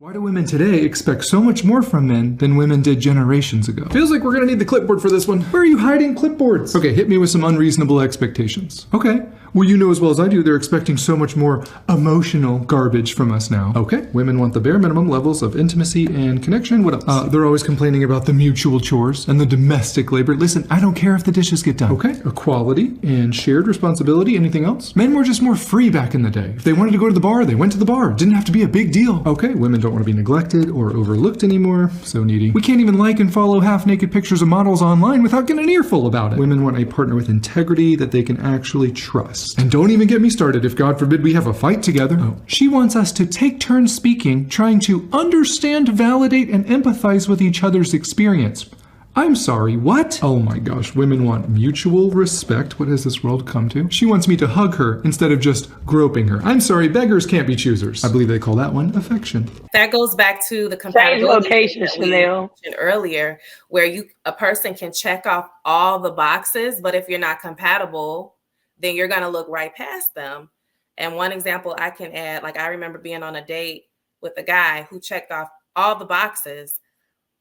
Why do women today expect so much more from men than women did generations ago? Feels like we're gonna need the clipboard for this one. Where are you hiding clipboards? Okay, hit me with some unreasonable expectations. Okay. Well, you know as well as I do, they're expecting so much more emotional garbage from us now. Okay, women want the bare minimum levels of intimacy and connection. What else? They're always complaining about the mutual chores and the domestic labor. Listen, I don't care if the dishes get done. Okay, equality and shared responsibility. Anything else? Men were just more free back in the day. If they wanted to go to the bar, they went to the bar. Didn't have to be a big deal. Okay, women don't want to be neglected or overlooked anymore. So needy. We can't even like and follow half-naked pictures of models online without getting an earful about it. Women want a partner with integrity that they can actually trust. And don't even get me started if, God forbid, we have a fight together. Oh. She wants us to take turns speaking, trying to understand, validate, and empathize with each other's experience. I'm sorry, what? Oh my gosh, women want mutual respect. What has this world come to? She wants me to hug her instead of just groping her. I'm sorry, beggars can't be choosers. I believe they call that one affection. That goes back to the compatibility that we mentioned earlier, where a person can check off all the boxes, but if you're not compatible, then you're going to look right past them. And one example I can add, like I remember being on a date with a guy who checked off all the boxes,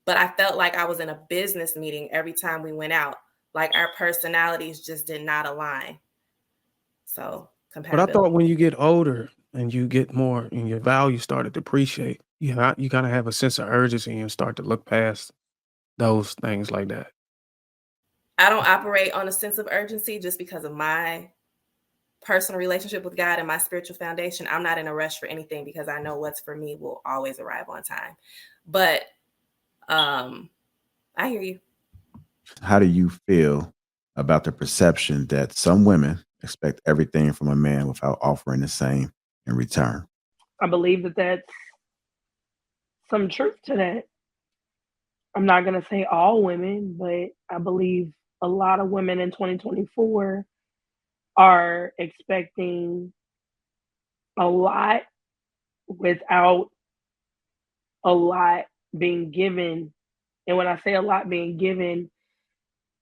but I felt like I was in a business meeting every time we went out. Like our personalities just did not align. So compatibility. But I thought when you get older and you get more and your values start to depreciate, you gotta have a sense of urgency and start to look past those things like that. I don't operate on a sense of urgency just because of my personal relationship with God and my spiritual foundation. I'm not in a rush for anything because I know what's for me will always arrive on time. But I hear you. How do you feel about the perception that some women expect everything from a man without offering the same in return? I believe that that's some truth to that. I'm not going to say all women, but I believe a lot of women in 2024 are expecting a lot without a lot being given. And when I say a lot being given,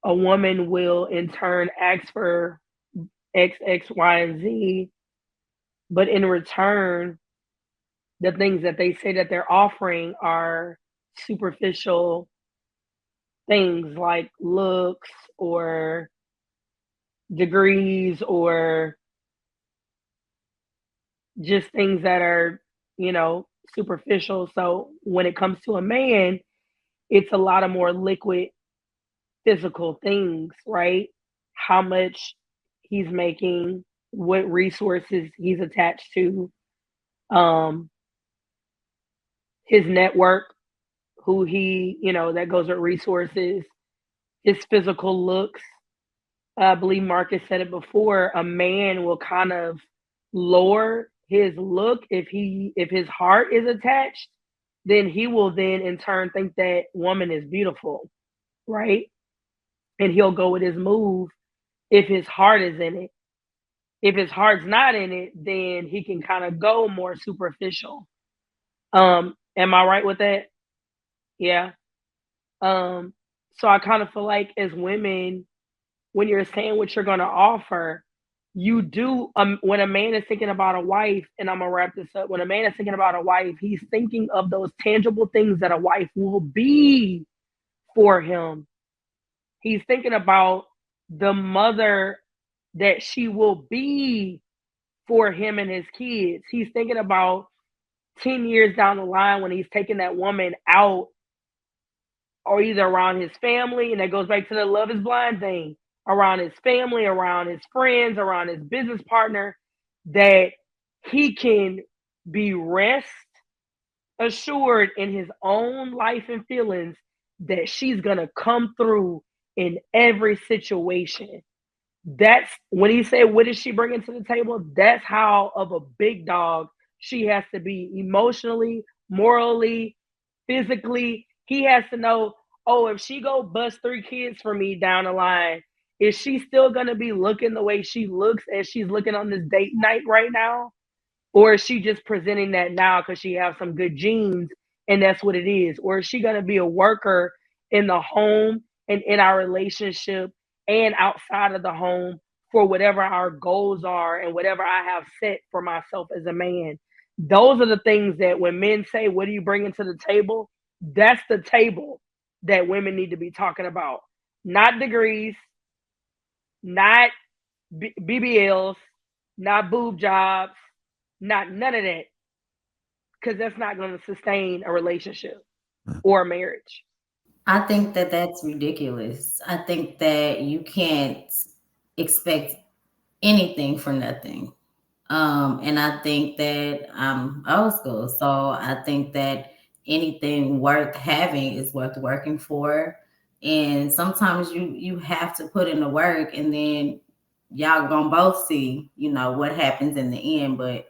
a woman will in turn ask for X, X, Y, and Z, but in return, the things that they say that they're offering are superficial things like looks or degrees or just things that are, superficial. So when it comes to a man, it's a lot of more liquid physical things, right? How much he's making, what resources he's attached to, his network, who he, that goes with resources, his physical looks. I believe Marcus said it before, a man will kind of lower his look if his heart is attached, then he will then in turn think that woman is beautiful, right? And he'll go with his move if his heart is in it. If his heart's not in it, then he can kind of go more superficial. Am I right with that? Yeah. So I kind of feel like as women, when you're saying what you're going to offer, you do, when a man is thinking about a wife, and I'm going to wrap this up, when a man is thinking about a wife, he's thinking of those tangible things that a wife will be for him. He's thinking about the mother that she will be for him and his kids. He's thinking about 10 years down the line when he's taking that woman out, or either around his family, and that goes back to the love is blind thing, around his family, around his friends, around his business partner, that he can be rest assured in his own life and feelings that she's going to come through in every situation. That's when he said, what is she bringing to the table? That's how of a big dog she has to be emotionally, morally, physically. He has to know, oh, if she go bust 3 kids for me down the line, is she still going to be looking the way she looks as she's looking on this date night right now? Or is she just presenting that now because she has some good genes and that's what it is? Or is she going to be a worker in the home and in our relationship and outside of the home for whatever our goals are and whatever I have set for myself as a man? Those are the things that when men say, what are you bringing to the table? That's the table that women need to be talking about. Not degrees, not BBLs, not boob jobs, not none of that. Because that's not going to sustain a relationship or a marriage. I think that that's ridiculous. I think that you can't expect anything for nothing. And I think that I'm old school. So I think that anything worth having is worth working for. And sometimes you have to put in the work, and then y'all gonna both see, what happens in the end. But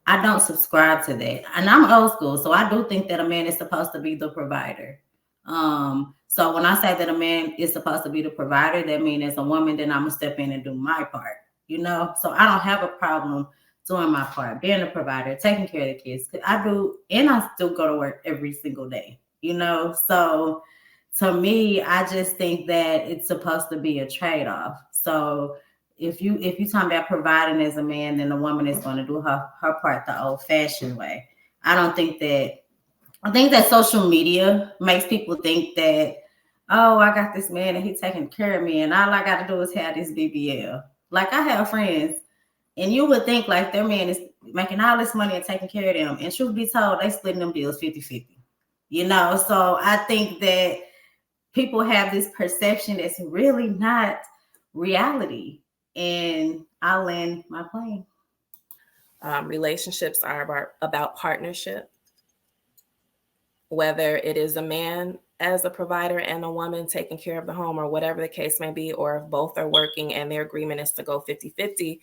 I don't subscribe to that. And I'm old school, so I do think that a man is supposed to be the provider. So when I say that a man is supposed to be the provider, that means as a woman, then I'm gonna step in and do my part, So I don't have a problem doing my part, being a provider, taking care of the kids. I do, and I still go to work every single day, So to me, I just think that it's supposed to be a trade-off. So if you talking about providing as a man, then the woman is going to do her part the old-fashioned way. I think that social media makes people think that, oh, I got this man and he's taking care of me, and all I got to do is have this BBL. Like, I have friends, and you would think like their man is making all this money and taking care of them, and truth be told, they splitting them bills 50-50. So I think that people have this perception that's really not reality. And I'll land my plane. Relationships are about partnership. Whether it is a man as a provider and a woman taking care of the home, or whatever the case may be, or if both are working and their agreement is to go 50-50,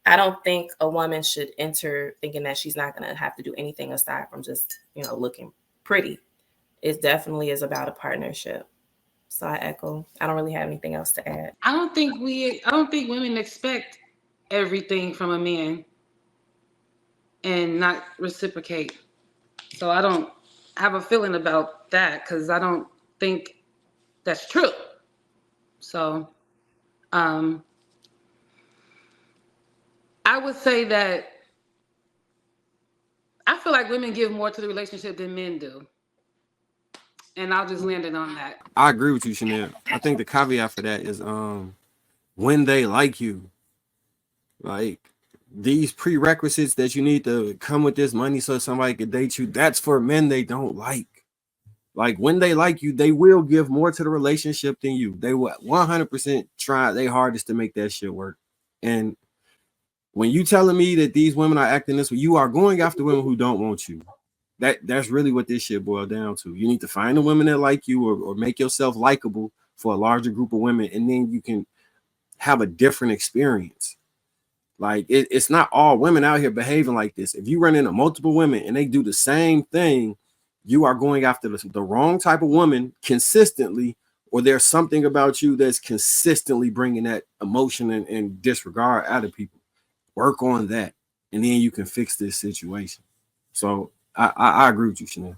I don't think a woman should enter thinking that she's not going to have to do anything aside from just, looking pretty. It definitely is about a partnership. So I echo. I don't really have anything else to add. I don't think women expect everything from a man and not reciprocate. So I don't have a feeling about that, because I don't think that's true. So I would say that I feel like women give more to the relationship than men do. And I'll just land it on that. I agree with you, Chanel. I think the caveat for that is when they like you. Like, these prerequisites that you need to come with this money so somebody could date you, that's for men they don't like. Like, when they like you, they will give more to the relationship than you. They will 100% try their hardest to make that shit work. And when you telling me that these women are acting this way, you are going after women who don't want you. That's really what this shit boils down to. You need to find the women that like you, or make yourself likable for a larger group of women, and then you can have a different experience. Like, it's not all women out here behaving like this. If you run into multiple women and they do the same thing, you are going after the wrong type of woman consistently, or there's something about you that's consistently bringing that emotion and disregard out of people. Work on that, and then you can fix this situation. So I agree with you, Chanel.